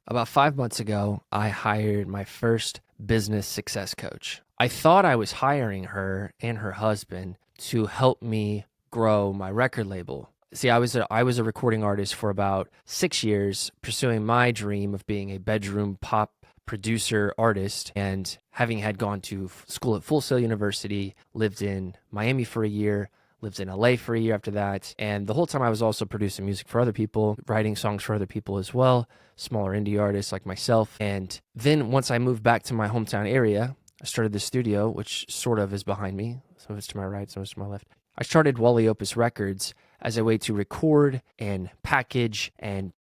About 5 months ago, I hired my first business success coach. I thought I was hiring her and her husband to help me grow my record label. See, I was a recording artist for about 6 years, pursuing my dream of being a bedroom pop producer artist. And having had gone to school at Full Sail University, lived in Miami for a year, lived in LA for a year after that. And the whole time I was also producing music for other people, writing songs for other people as well, smaller indie artists like myself. And then once I moved back to my hometown area, I started the studio, which sort of is behind me. Some of it's to my right, some of it's to my left. I started Wally Opus Records as a way to record and package and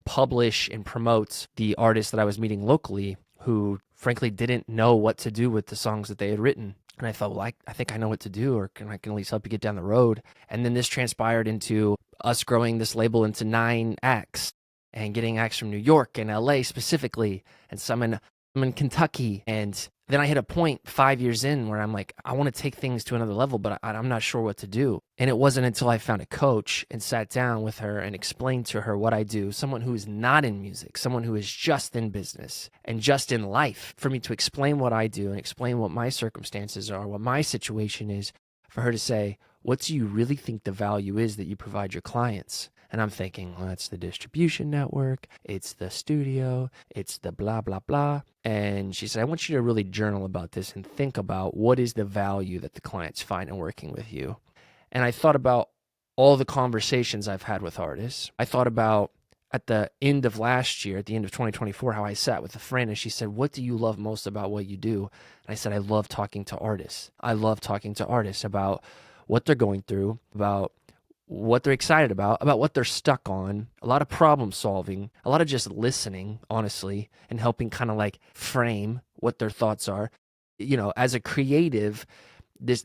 publish and promote the artists that I was meeting locally who frankly didn't know what to do with the songs that they had written. And I thought, well, I think I know what to do, or I can at least help you get down the road. And then this transpired into us growing this label into 9 acts and getting acts from New York and LA specifically, and some in Kentucky. And then I hit a point 5 years in where I'm like, I want to take things to another level, but I'm not sure what to do. And it wasn't until I found a coach and sat down with her and explained to her what I do, someone who is not in music, someone who is just in business and just in life, for me to explain what I do and explain what my circumstances are, what my situation is, for her to say, what do you really think the value is that you provide your clients? And I'm thinking, well, it's the distribution network, it's the studio, it's the blah, blah, blah. And she said, I want you to really journal about this and think about what is the value that the clients find in working with you. And I thought about all the conversations I've had with artists. I thought about at the end of last year, at the end of 2024, how I sat with a friend and she said, what do you love most about what you do? And I said, I love talking to artists. I love talking to artists about what they're going through, about what they're excited about what they're stuck on, a lot of problem solving, a lot of just listening, honestly, and helping kind of like frame what their thoughts are. You know, as a creative, this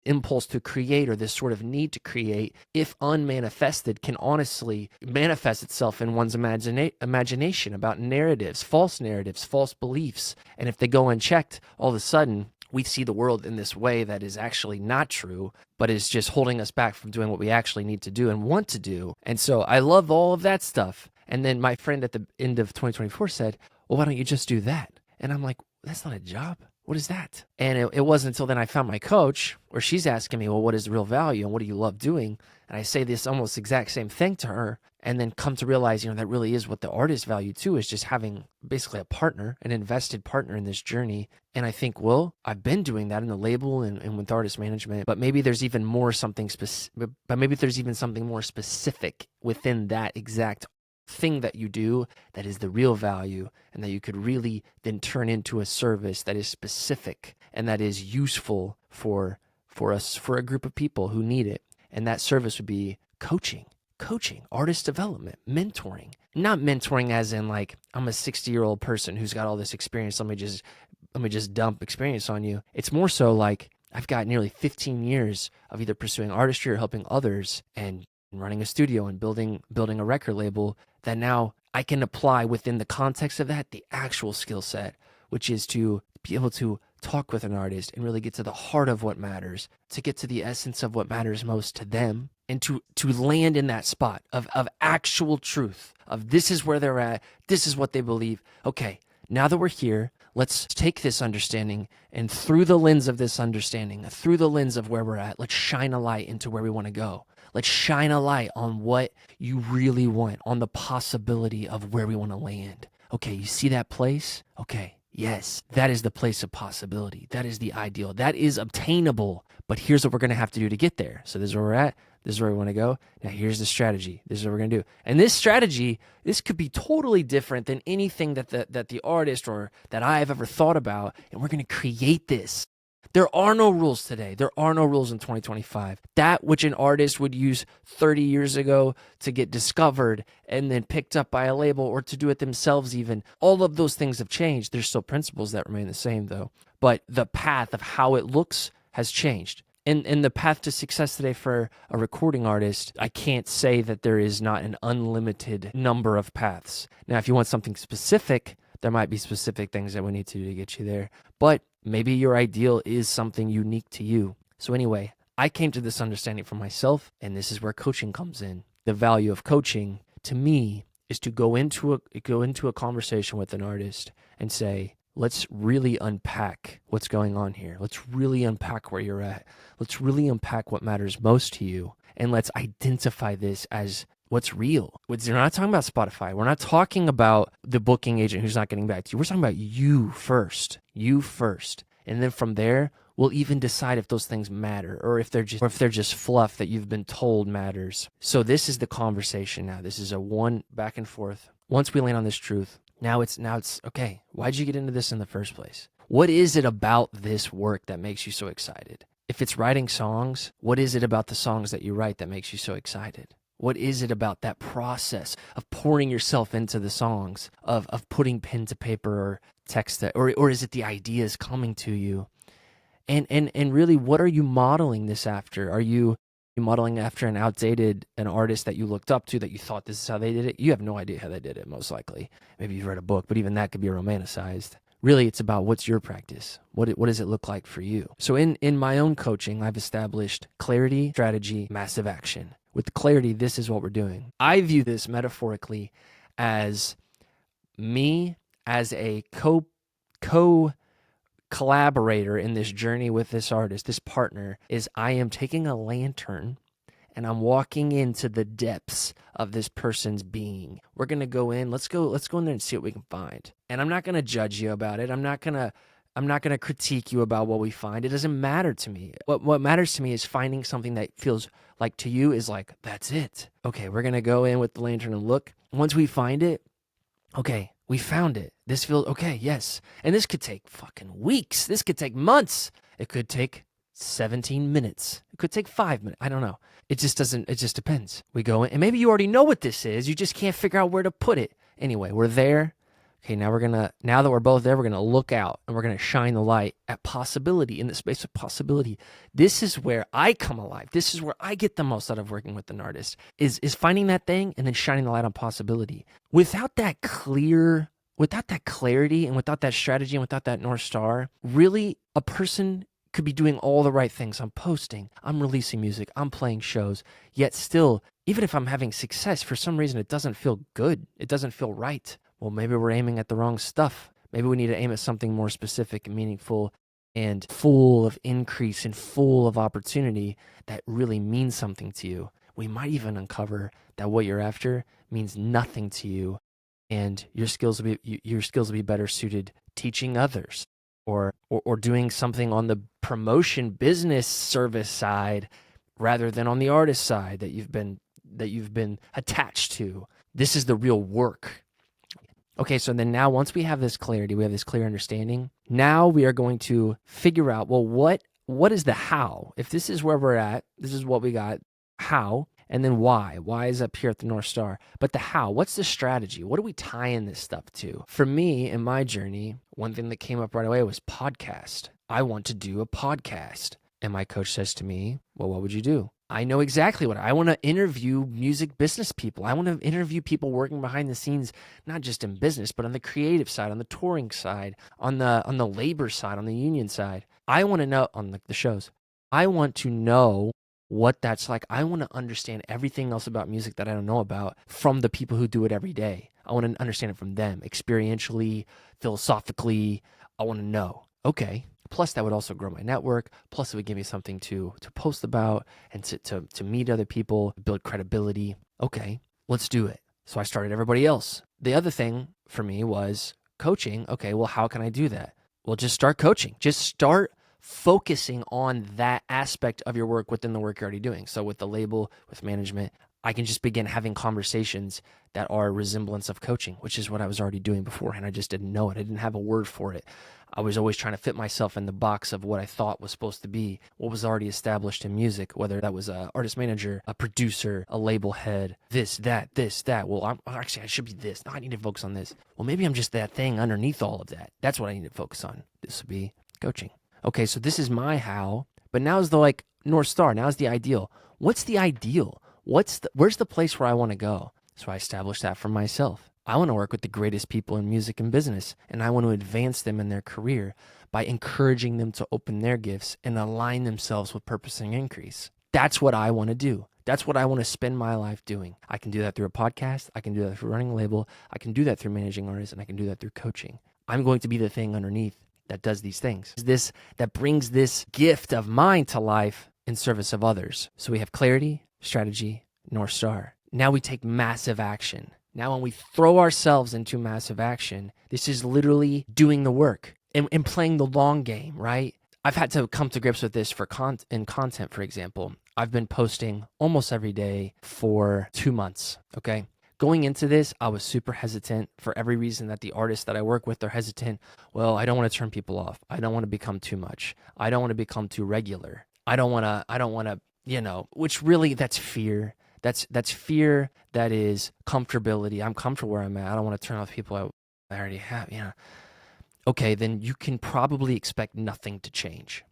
impulse to create, or this sort of need to create, if unmanifested, can honestly manifest itself in one's imagination about narratives, false beliefs. And if they go unchecked, all of a sudden, we see the world in this way that is actually not true, but is just holding us back from doing what we actually need to do and want to do. And so I love all of that stuff. And then my friend at the end of 2024 said, well, why don't you just do that? And I'm like, that's not a job. What is that? And it wasn't until then I found my coach, where she's asking me, well, what is the real value and what do you love doing? And I say this almost exact same thing to her, and then come to realize, that really is what the artist value too, is just having basically a partner, an invested partner in this journey. And I think, well, I've been doing that in the label and with artist management, but maybe there's even more something specific, something more specific within that exact thing that you do that is the real value, and that you could really then turn into a service that is specific and that is useful for a group of people who need it. And that service would be coaching, artist development, mentoring. Not mentoring as in like, I'm a 60-year-old person who's got all this experience, let me just dump experience on you. It's more so like, I've got nearly 15 years of either pursuing artistry or helping others and running a studio and building a record label, that now I can apply within the context of that the actual skill set, which is to be able to talk with an artist and really get to the heart of what matters, to get to the essence of what matters most to them, and to land in that spot of actual truth, of this is where they're at, this is what they believe. Okay, now that we're here, let's take this understanding, and through the lens of this understanding, through the lens of where we're at, let's shine a light into where we want to go. Let's shine a light on what you really want, on the possibility of where we want to land. Okay, you see that place? Okay, yes, that is the place of possibility. That is the ideal. That is obtainable. But here's what we're going to have to do to get there. So this is where we're at. This is where we want to go. Now here's the strategy. This is what we're going to do. And this strategy, this could be totally different than anything that the artist or that I have ever thought about. And we're going to create this. There are no rules today. There are no rules in 2025. That which an artist would use 30 years ago to get discovered and then picked up by a label, or to do it themselves even, all of those things have changed. There's still principles that remain the same though. But the path of how it looks has changed. And the path to success today for a recording artist, I can't say that there is not an unlimited number of paths. Now, if you want something specific, there might be specific things that we need to do to get you there. But maybe your ideal is something unique to you. So anyway, I came to this understanding for myself, and this is where coaching comes in. The value of coaching, to me, is to go into a conversation with an artist and say, let's really unpack what's going on here. Let's really unpack where you're at. Let's really unpack what matters most to you. And let's identify this as what's real. We're not talking about Spotify. We're not talking about the booking agent who's not getting back to you. We're talking about you first. You first. And then from there, we'll even decide if those things matter or if they're just fluff that you've been told matters. So this is the conversation now. This is a one back and forth. Once we land on this truth, now it's okay. Why'd you get into this in the first place? What is it about this work that makes you so excited? If it's writing songs, what is it about the songs that you write that makes you so excited? What is it about that process of pouring yourself into the songs, of putting pen to paper or text that, or is it the ideas coming to you? And really, what are you modeling this after? Are you modeling after an artist that you looked up to, that you thought this is how they did it? You have no idea how they did it, most likely. Maybe you've read a book, but even that could be romanticized. Really, it's about what's your practice. What does it look like for you? So in my own coaching, I've established clarity, strategy, massive action. With the clarity, this is what we're doing. I view this metaphorically as me as a collaborator in this journey with this artist, this partner, is I am taking a lantern and I'm walking into the depths of this person's being. We're going to go in, let's go in there and see what we can find. And I'm not going to judge you about it. I'm not going to critique you about what we find. It doesn't matter to me. What matters to me is finding something that feels like to you is like, that's it. Okay, we're going to go in with the lantern and look. Once we find it, okay, we found it. This feels okay, yes. And this could take fucking weeks. This could take months. It could take 17 minutes. It could take 5 minutes. I don't know. It just depends. We go in, and maybe you already know what this is. You just can't figure out where to put it. Anyway, we're there. Okay, now that we're both there, we're gonna look out and we're gonna shine the light at possibility, in the space of possibility. This is where I come alive. This is where I get the most out of working with an artist, is finding that thing and then shining the light on possibility. Without that clarity and without that strategy and without that North Star, really a person could be doing all the right things. I'm posting, I'm releasing music, I'm playing shows, yet still, even if I'm having success, for some reason it doesn't feel good. It doesn't feel right. Well, maybe we're aiming at the wrong stuff. Maybe we need to aim at something more specific and meaningful and full of increase and full of opportunity that really means something to you. We might even uncover that what you're after means nothing to you, and your skills will be better suited teaching others or doing something on the promotion business service side rather than on the artist side that you've been attached to. This is the real work. Okay, so then now once we have this clarity, we have this clear understanding, now we are going to figure out, well, what is the how? If this is where we're at, this is what we got, how, and then why? Why is up here at the North Star? But the how, what's the strategy? What are we tying this stuff to? For me, in my journey, one thing that came up right away was podcast. I want to do a podcast. And my coach says to me, well, what would you do? I know exactly what I want to interview music business people. I want to interview people working behind the scenes, not just in business, but on the creative side, on the touring side, on the labor side, on the union side. I want to know on the shows. I want to know what that's like. I want to understand everything else about music that I don't know about from the people who do it every day. I want to understand it from them, experientially, philosophically. I want to know. Okay. Plus, that would also grow my network. Plus, it would give me something to post about and to meet other people, build credibility. Okay, let's do it. So I started everybody else. The other thing for me was coaching. Okay, well, how can I do that? Well, just start coaching. Just start focusing on that aspect of your work within the work you're already doing. So with the label, with management, I can just begin having conversations that are a resemblance of coaching, which is what I was already doing beforehand. I just didn't know it. I didn't have a word for it. I was always trying to fit myself in the box of what I thought was supposed to be, what was already established in music, whether that was an artist manager, a producer, a label head, this, that. Well, I should be this. No, I need to focus on this. Well, maybe I'm just that thing underneath all of that. That's what I need to focus on. This would be coaching. Okay, so this is my how, but now is the North Star. Now is the ideal. What's the ideal? Where's the place where I want to go? So I established that for myself. I want to work with the greatest people in music and business, and I want to advance them in their career by encouraging them to open their gifts and align themselves with purpose and increase. That's what I want to do. That's what I want to spend my life doing. I can do that through a podcast. I can do that through running a label. I can do that through managing artists, and I can do that through coaching. I'm going to be the thing underneath that does these things. This that brings this gift of mine to life in service of others. So we have clarity, strategy, North Star. Now we take massive action. Now when we throw ourselves into massive action, this is literally doing the work and playing the long game, right? I've had to come to grips with this in content, for example. I've been posting almost every day for 2 months, okay? Going into this, I was super hesitant for every reason that the artists that I work with are hesitant. Well, I don't want to turn people off. I don't want to become too much. I don't want to become too regular. I don't want to, which really that's fear. That's fear. That is comfortability. I'm comfortable where I'm at. I don't want to turn off people I already have, Okay, then you can probably expect nothing to change.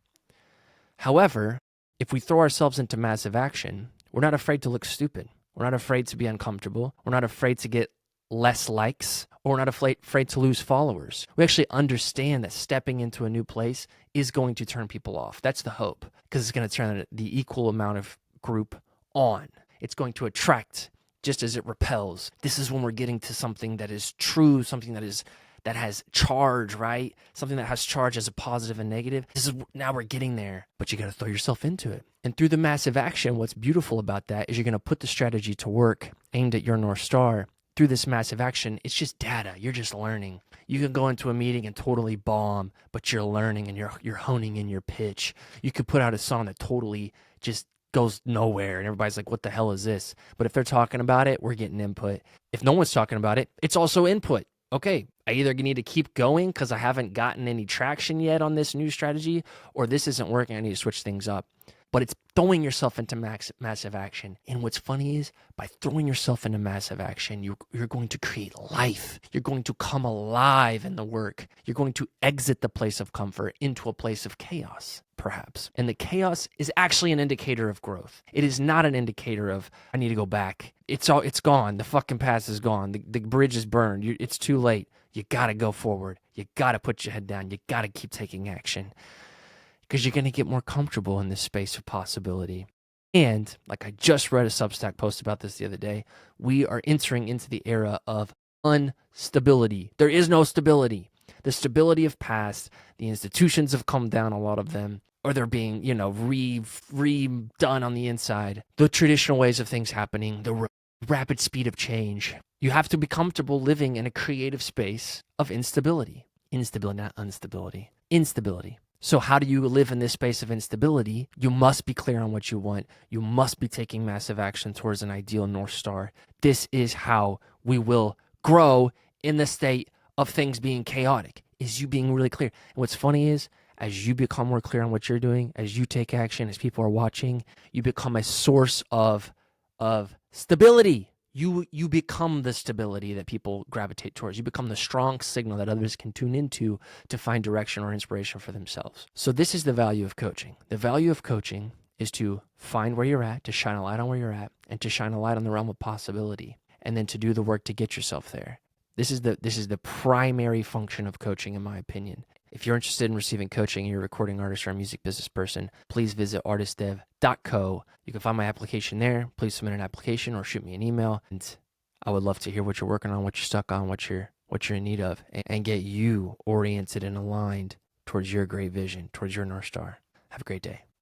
However, if we throw ourselves into massive action, we're not afraid to look stupid. We're not afraid to be uncomfortable. We're not afraid to get less likes, or we're not afraid to lose followers. We actually understand that stepping into a new place is going to turn people off. That's the hope, because it's going to turn the equal amount of group on. It's going to attract just as it repels. This is when we're getting to something that is true, something that has charge, right? Something that has charge as a positive and negative. Now we're getting there, but you got to throw yourself into it. And through the massive action, what's beautiful about that is you're going to put the strategy to work aimed at your North Star. Through this massive action, it's just data. You're just learning. You can go into a meeting and totally bomb, but you're learning and you're honing in your pitch. You could put out a song that totally just goes nowhere and everybody's like, what the hell is this? But if they're talking about it, we're getting input. If no one's talking about it, it's also input. Okay, I either need to keep going because I haven't gotten any traction yet on this new strategy, or this isn't working. I need to switch things up. But it's throwing yourself into massive action. And what's funny is by throwing yourself into massive action, you're going to create life. You're going to come alive in the work. You're going to exit the place of comfort into a place of chaos, perhaps. And the chaos is actually an indicator of growth. It is not an indicator of, I need to go back. It's gone. The fucking past is gone. The bridge is burned. It's too late. You got to go forward. You got to put your head down. You got to keep taking action, because you're going to get more comfortable in this space of possibility. And like I just read a Substack post about this the other day, we are entering into the era of instability. There is no stability. The stability of past, the institutions have come down, a lot of them, or they're being, redone on the inside. The traditional ways of things happening, the rapid speed of change. You have to be comfortable living in a creative space of instability. Instability, not instability. Instability. So how do you live in this space of instability? You must be clear on what you want. You must be taking massive action towards an ideal North Star. This is how we will grow in the state of things being chaotic, is you being really clear. And what's funny is, as you become more clear on what you're doing, as you take action, as people are watching, you become a source of stability. You become the stability that people gravitate towards. You become the strong signal that others can tune into to find direction or inspiration for themselves. So this is the value of coaching. The value of coaching is to find where you're at, to shine a light on where you're at, and to shine a light on the realm of possibility, and then to do the work to get yourself there. This is the primary function of coaching, in my opinion. If you're interested in receiving coaching and you're a recording artist or a music business person, please visit artistdev.co. You can find my application there. Please submit an application or shoot me an email. And I would love to hear what you're working on, what you're stuck on, what you're in need of, and get you oriented and aligned towards your great vision, towards your North Star. Have a great day.